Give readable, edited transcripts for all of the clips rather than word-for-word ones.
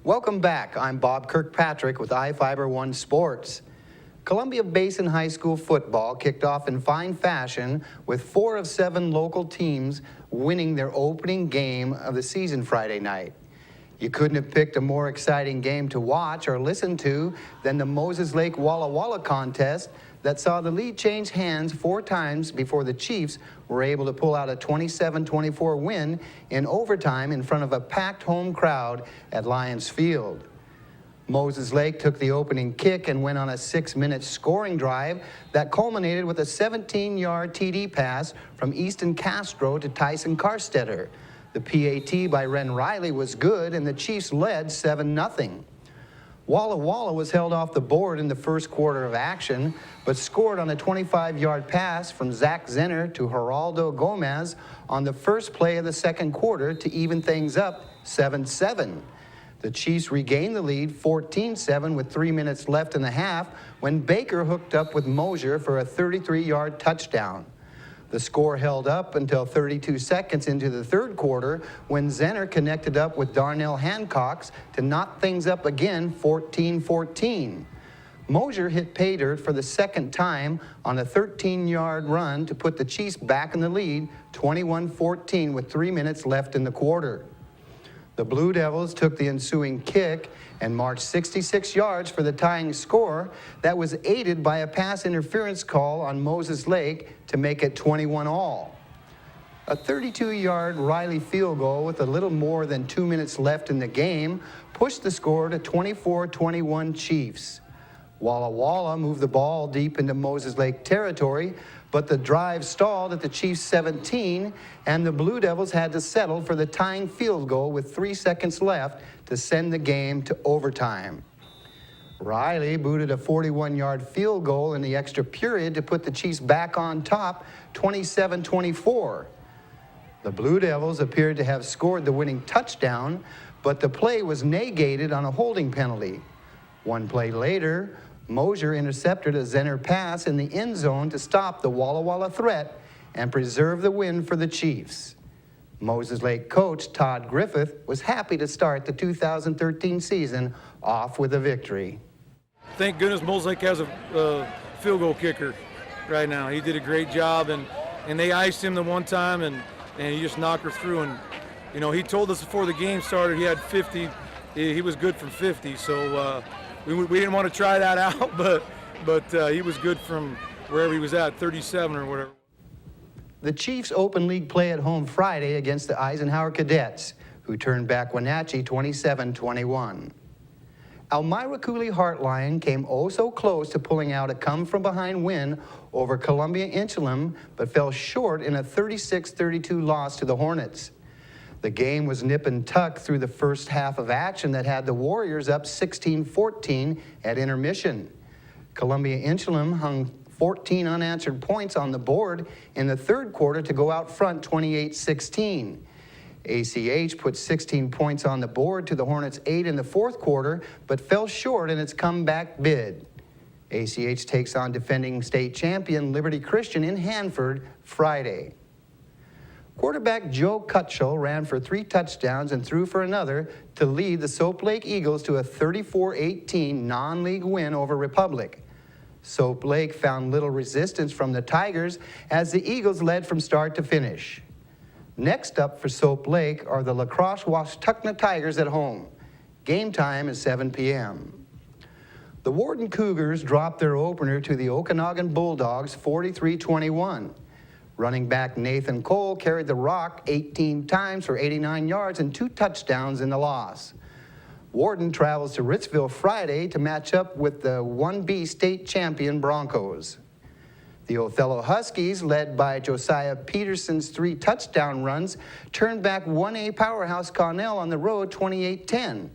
Welcome back. I'm Bob Kirkpatrick with iFIBER 1 Sports. Columbia Basin High School football kicked off in fine fashion with 4 of 7 local teams winning their opening game of the season Friday night. You couldn't have picked a more exciting game to watch or listen to than the Moses Lake Walla Walla contest that saw the lead change hands 4 times before the Chiefs were able to pull out a 27-24 win in overtime in front of a packed home crowd at Lions Field. Moses Lake took the opening kick and went on a 6-minute scoring drive that culminated with a 17-yard TD pass from Easton Castro to Tyson Carstetter. The PAT by Ren Riley was good, and the Chiefs led 7-0. Walla Walla was held off the board in the first quarter of action, but scored on a 25-yard pass from Zach Zenner to Geraldo Gomez on the first play of the second quarter to even things up 7-7. The Chiefs regained the lead 14-7 with 3 minutes left in the half when Baker hooked up with Mosier for a 33-yard touchdown. The score held up until 32 seconds into the third quarter when Zenner connected up with Darnell Hancox to knock things up again 14-14. Mosier hit pay dirt for the second time on a 13-yard run to put the Chiefs back in the lead 21-14 with 3 minutes left in the quarter. The Blue Devils took the ensuing kick and marched 66 yards for the tying score that was aided by a pass interference call on Moses Lake to make it 21-all. A 32-yard Riley field goal with a little more than 2 minutes left in the game pushed the score to 24-21 Chiefs. Walla Walla moved the ball deep into Moses Lake territory, but the drive stalled at the Chiefs' 17, and the Blue Devils had to settle for the tying field goal with 3 seconds left to send the game to overtime. Riley booted a 41-yard field goal in the extra period to put the Chiefs back on top 27-24. The Blue Devils appeared to have scored the winning touchdown, but the play was negated on a holding penalty. One play later, Mosier intercepted a Zenner pass in the end zone to stop the Walla Walla threat and preserve the win for the Chiefs. Moses Lake coach Todd Griffith was happy to start the 2013 season off with a victory. Thank goodness Moses Lake has a field goal kicker right now. He did a great job, and they iced him the one time, and he just knocked her through. And you know, he told us before the game started he had 50. He was good from 50, so we didn't want to try that out, but he was good from wherever he was at, 37 or whatever. The Chiefs opened league play at home Friday against the Eisenhower Cadets, who turned back Wenatchee 27-21. Elmira Cooley Heartline came oh so close to pulling out a come-from-behind win over Columbia Inchulum, but fell short in a 36-32 loss to the Hornets. The game was nip and tuck through the first half of action that had the Warriors up 16-14 at intermission. Columbia Inchulum hung 14 unanswered points on the board in the third quarter to go out front 28-16. ACH put 16 points on the board to the Hornets' 8 in the fourth quarter, but fell short in its comeback bid. ACH takes on defending state champion Liberty Christian in Hanford Friday. Quarterback Joe Cutchell ran for 3 touchdowns and threw for another to lead the Soap Lake Eagles to a 34-18 non-league win over Republic. Soap Lake found little resistance from the Tigers as the Eagles led from start to finish. Next up for Soap Lake are the La Crosse Washtuckna Tigers at home. Game time is 7 p.m. The Warden Cougars dropped their opener to the Okanagan Bulldogs 43-21. Running back Nathan Cole carried the rock 18 times for 89 yards and 2 touchdowns in the loss. Warden travels to Ritzville Friday to match up with the 1B state champion Broncos. The Othello Huskies, led by Josiah Peterson's 3 touchdown runs, turned back 1A powerhouse Connell on the road 28-10.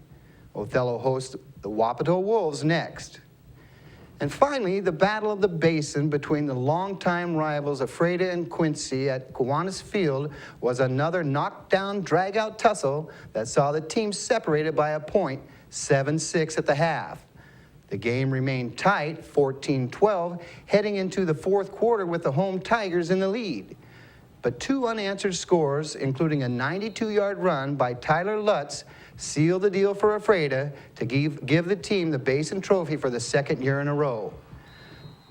Othello hosts the Wapato Wolves next. And finally, the Battle of the Basin between the longtime rivals Ephrata and Quincy at Kiwanis Field was another knockdown, drag-out tussle that saw the teams separated by a point, 7-6 at the half. The game remained tight, 14-12, heading into the fourth quarter with the home Tigers in the lead. but 2 unanswered scores, including a 92-yard run by Tyler Lutz, sealed the deal for Ephrata to give the team the Basin Trophy for the 2nd year in a row.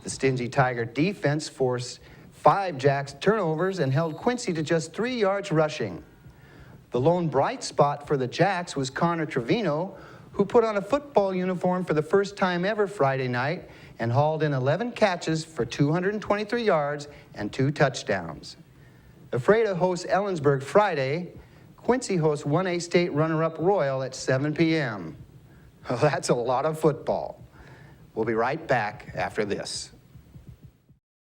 The stingy Tiger defense forced 5 Jacks turnovers and held Quincy to just 3 yards rushing. The lone bright spot for the Jacks was Connor Trevino, who put on a football uniform for the first time ever Friday night and hauled in 11 catches for 223 yards and 2 touchdowns. Ephrata hosts Ellensburg Friday. Quincy hosts 1A State runner-up Royal at 7 p.m. Well, that's a lot of football. We'll be right back after this.